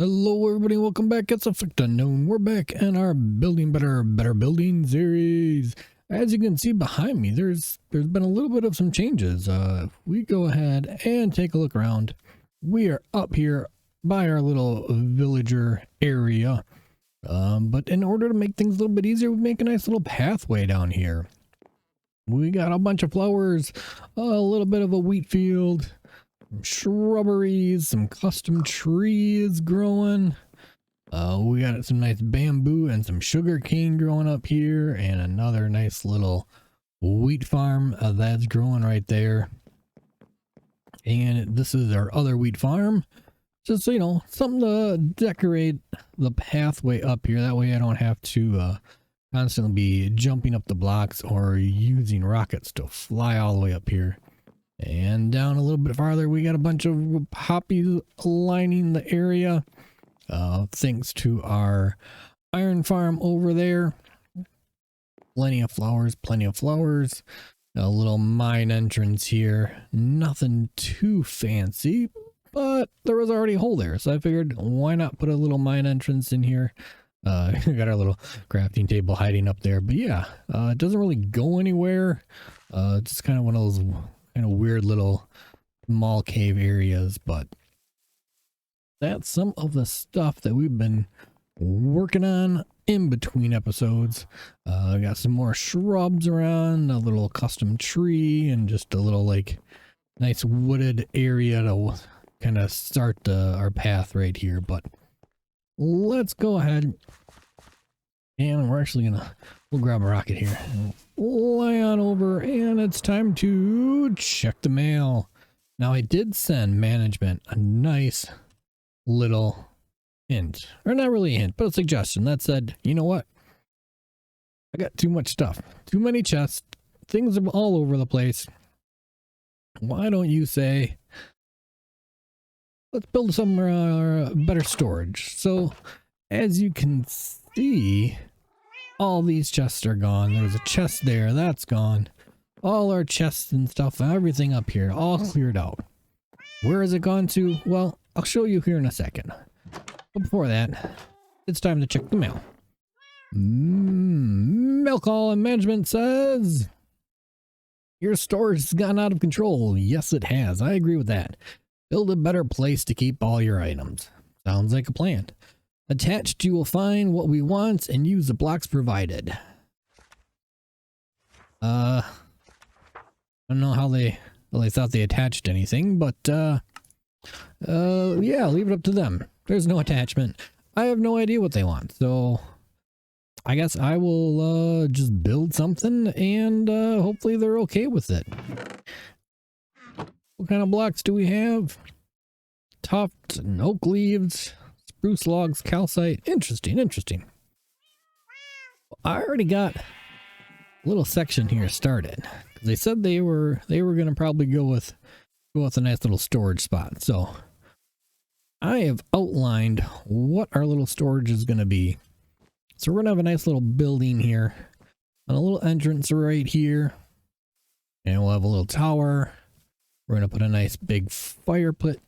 Hello everybody, welcome back. It's effectunknown. We're back in our building better building series. As you can see behind me, there's been a little bit of some changes. If we go ahead and take a look around, we are up here by our little villager area. But in order to make things a little bit easier, we make a nice little pathway down here. We got a bunch of flowers, a little bit of a wheat field, shrubberies, some custom trees growing. We got some nice bamboo and some sugar cane growing up here, and another nice little wheat farm that's growing right there. And this is our other wheat farm, just so you know, something to decorate the pathway up here. That way I don't have to constantly be jumping up the blocks or using rockets to fly all the way up here. And down a little bit farther, we got a bunch of poppies lining the area, thanks to our iron farm over there. Plenty of flowers, a little mine entrance here, nothing too fancy, but there was already a hole there, so I figured why not put a little mine entrance in here. We got our little crafting table hiding up there, but yeah, it doesn't really go anywhere. It's just kind of one of those kind of weird little small cave areas, but that's some of the stuff that we've been working on in between episodes. I got some more shrubs around, a little custom tree, and just a little like nice wooded area to kind of start our path right here. But let's go ahead and we're actually we'll grab a rocket here and fly on over, and it's time to check the mail. Now I did send management a nice little hint, or not really a hint, but a suggestion that said, you know what, I got too much stuff, too many chests, things are all over the place. Why don't you say, let's build some better storage? So as you can see, all these chests are gone. There's a chest there, that's gone. All our chests and stuff, everything up here, all cleared out. Where has it gone to? Well, I'll show you here in a second. But before that, it's time to check the mail. Mail call, and management says, your storage has gotten out of control. Yes, it has. I agree with that. Build a better place to keep all your items. Sounds like a plan. Attached, you will find what we want and use the blocks provided. I don't know how they thought they attached anything, but yeah, leave it up to them. There's no attachment. I have no idea what they want, so I guess I will just build something, and hopefully they're okay with it. What kind of blocks do we have? Tufts and oak leaves, spruce logs, calcite. Interesting. I already got a little section here started, because they said they were gonna probably go with a nice little storage spot. So I have outlined what our little storage is gonna be. So we're gonna have a nice little building here, and a little entrance right here, and we'll have a little tower. We're gonna put a nice big fireplace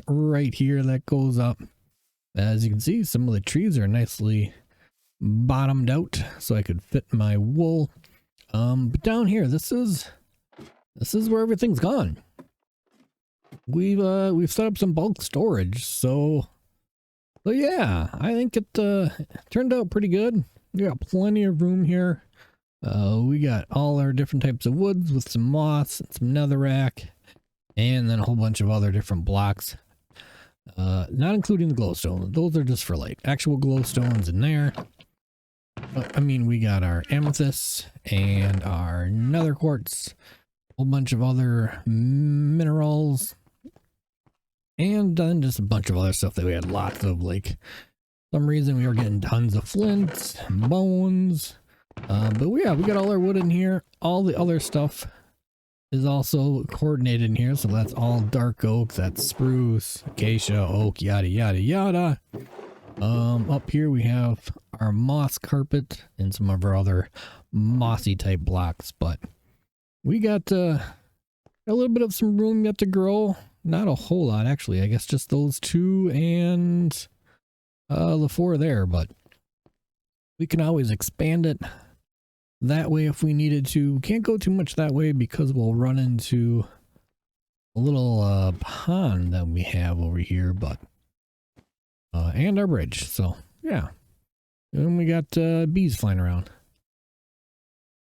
right here that goes up. As you can see, some of the trees are nicely bottomed out so I could fit my wool. But down here, this is where everything's gone. We've set up some bulk storage, so yeah, I think it turned out pretty good. We got plenty of room here. We got all our different types of woods with some moss and some netherrack, and then a whole bunch of other different blocks. Not including the glowstone. Those are just for like actual glowstones in there. But I mean, we got our amethyst and our nether quartz, a whole bunch of other minerals, and then just a bunch of other stuff that we had lots of. Like, for some reason we were getting tons of flints, bones. But yeah, we got all our wood in here. All the other stuff is also coordinated in here. So that's all dark oak, that's spruce, acacia, oak, yada yada yada. Up here we have our moss carpet and some of our other mossy type blocks. But we got a little bit of some room yet to grow. not a whole lot actually. I guess just those two and the four there, but we can always expand it that way if we needed to. Can't go too much that way because we'll run into a little pond that we have over here, but and our bridge. So yeah, and we got bees flying around.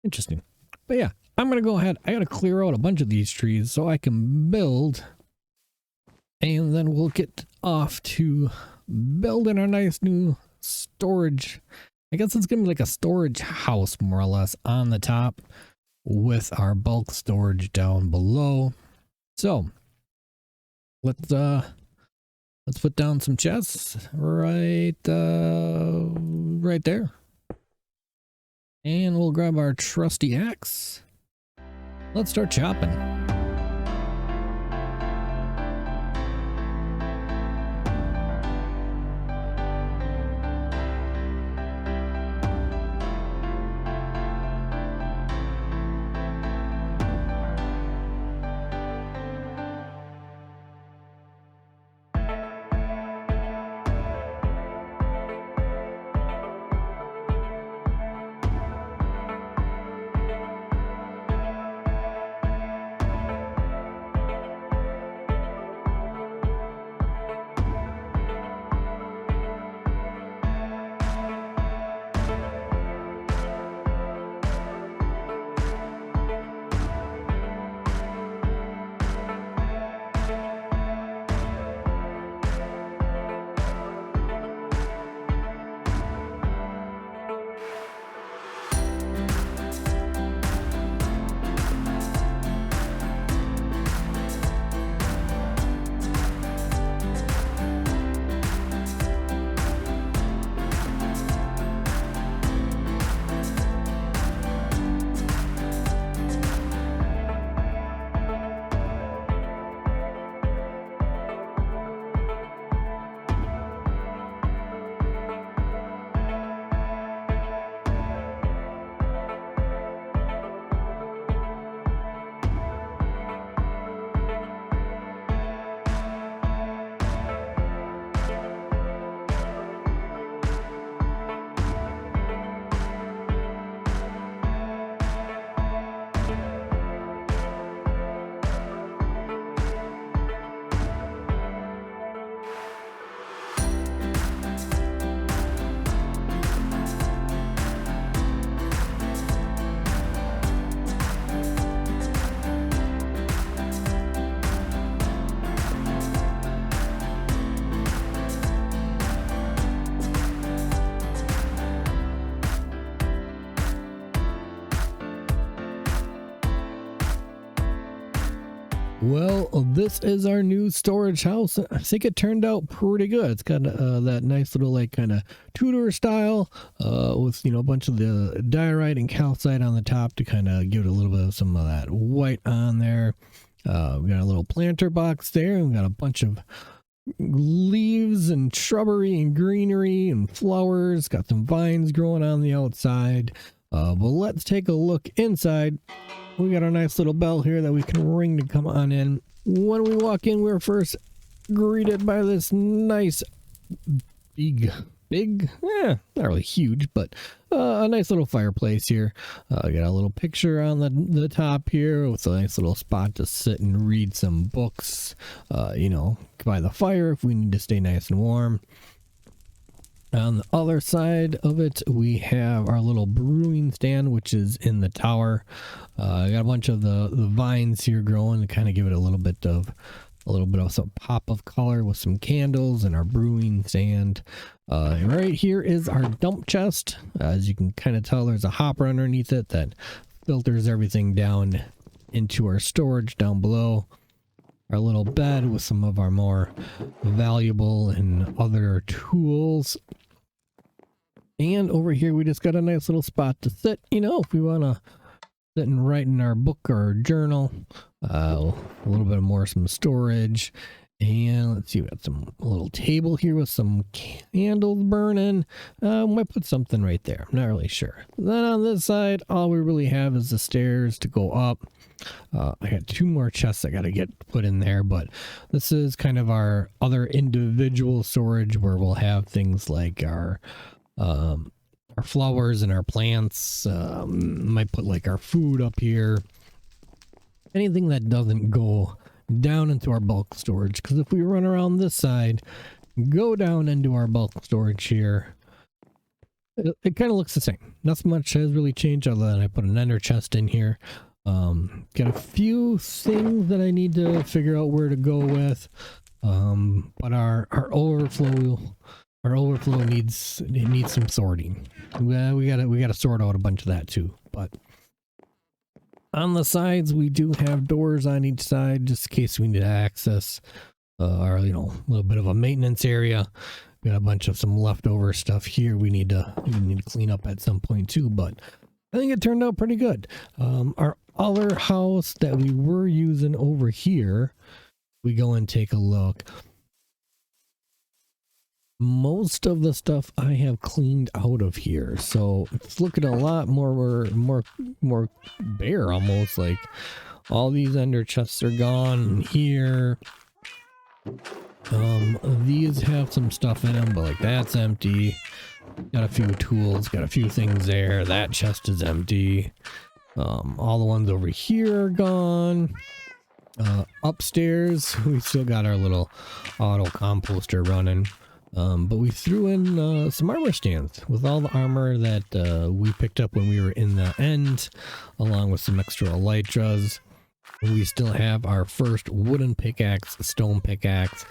Interesting. But yeah, I'm gonna go ahead. I gotta clear out a bunch of these trees so I can build, and then we'll get off to building our nice new storage. I guess it's gonna be like a storage house more or less on the top with our bulk storage down below. So let's put down some chests right there. And we'll grab our trusty axe. Let's start chopping. Well, this is our new storage house. I think it turned out pretty good. It's got that nice little like kind of Tudor style with, you know, a bunch of the diorite and calcite on the top to kind of give it a little bit of some of that white on there. We got a little planter box there. We got a bunch of leaves and shrubbery and greenery and flowers. Got some vines growing on the outside. But let's take a look inside. We got our nice little bell here that we can ring to come on in. When we walk in, we're first greeted by this nice big, not really huge, but a nice little fireplace here. Got a little picture on the top here with a nice little spot to sit and read some books, you know, by the fire if we need to stay nice and warm. On the other side of it, we have our little brewing stand, which is in the tower. I got a bunch of the vines here growing to kind of give it a little bit of some pop of color with some candles and our brewing stand. And right here is our dump chest. As you can kind of tell, there's a hopper underneath it that filters everything down into our storage down below. Our little bed with some of our more valuable and other tools. And over here, we just got a nice little spot to sit, you know, if we want to sit and write in our book or journal. A little bit more some storage. And let's see, we got a little table here with some candles burning. Might put something right there. I'm not really sure. Then on this side, all we really have is the stairs to go up. I got 2 more chests I got to get put in there, but this is kind of our other individual storage where we'll have things like our flowers and our plants. Might put like our food up here. Anything that doesn't go down into our bulk storage, because if we run around this side, go down into our bulk storage here, it kind of looks the same. Not much has really changed other than I put an ender chest in here. Got a few things that I need to figure out where to go with, but our overflow needs some sorting. We gotta sort out a bunch of that too. But on the sides, we do have doors on each side just in case we need to access our, little bit of a maintenance area. We got a bunch of some leftover stuff here we need to clean up at some point too, but I think it turned out pretty good. Our other house that we were using over here, we go and take a look. Most of the stuff I have cleaned out of here, so it's looking a lot more bare, almost. Like all these ender chests are gone here. These have some stuff in them, but like that's empty. Got a few tools, got a few things there. That chest is empty. All the ones over here are gone. Upstairs we still got our little auto composter running. But we threw in some armor stands with all the armor that we picked up when we were in the end, along with some extra elytras. We still have our first wooden pickaxe, stone pickaxe.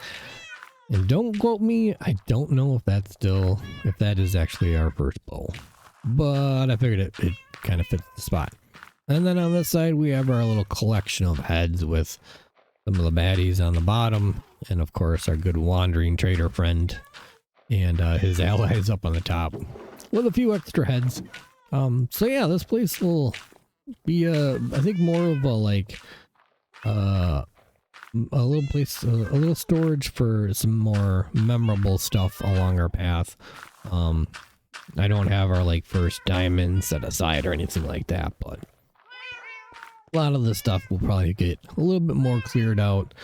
And don't quote me, I don't know if that is actually our first bow. But I figured it kind of fits the spot. And then on this side, we have our little collection of heads with some of the baddies on the bottom. And of course, our good wandering trader friend and his allies up on the top with a few extra heads. So yeah, this place will be I think more of a little place, a little storage for some more memorable stuff along our path. I don't have our first diamond set aside or anything like that, but a lot of this stuff will probably get a little bit more cleared out.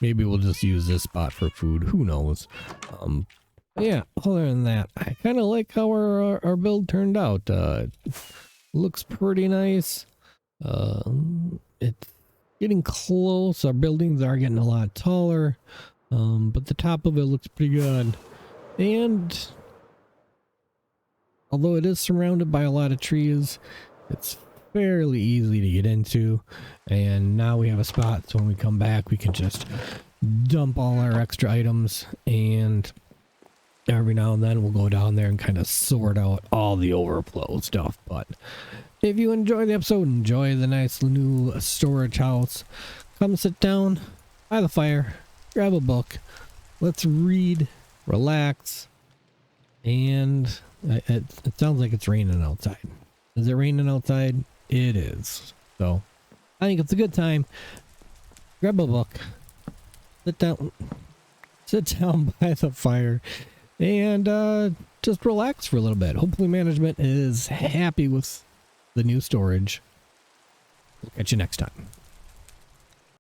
Maybe we'll just use this spot for food. Who knows? Yeah, other than that, I kind of like how our build turned out. It looks pretty nice. It's getting close. Our buildings are getting a lot taller. But the top of it looks pretty good. And although it is surrounded by a lot of trees, it's fairly easy to get into. And now we have a spot, so when we come back we can just dump all our extra items, and every now and then we'll go down there and kind of sort out all the overflow stuff. But if you enjoy the episode, enjoy the nice new storage house, come sit down by the fire, grab a book, let's read, relax, and it sounds like it's raining outside. Is it raining outside? It is. So I think it's a good time. Grab a book, sit down by the fire, and just relax for a little bit. Hopefully management is happy with the new storage. We'll catch you next time.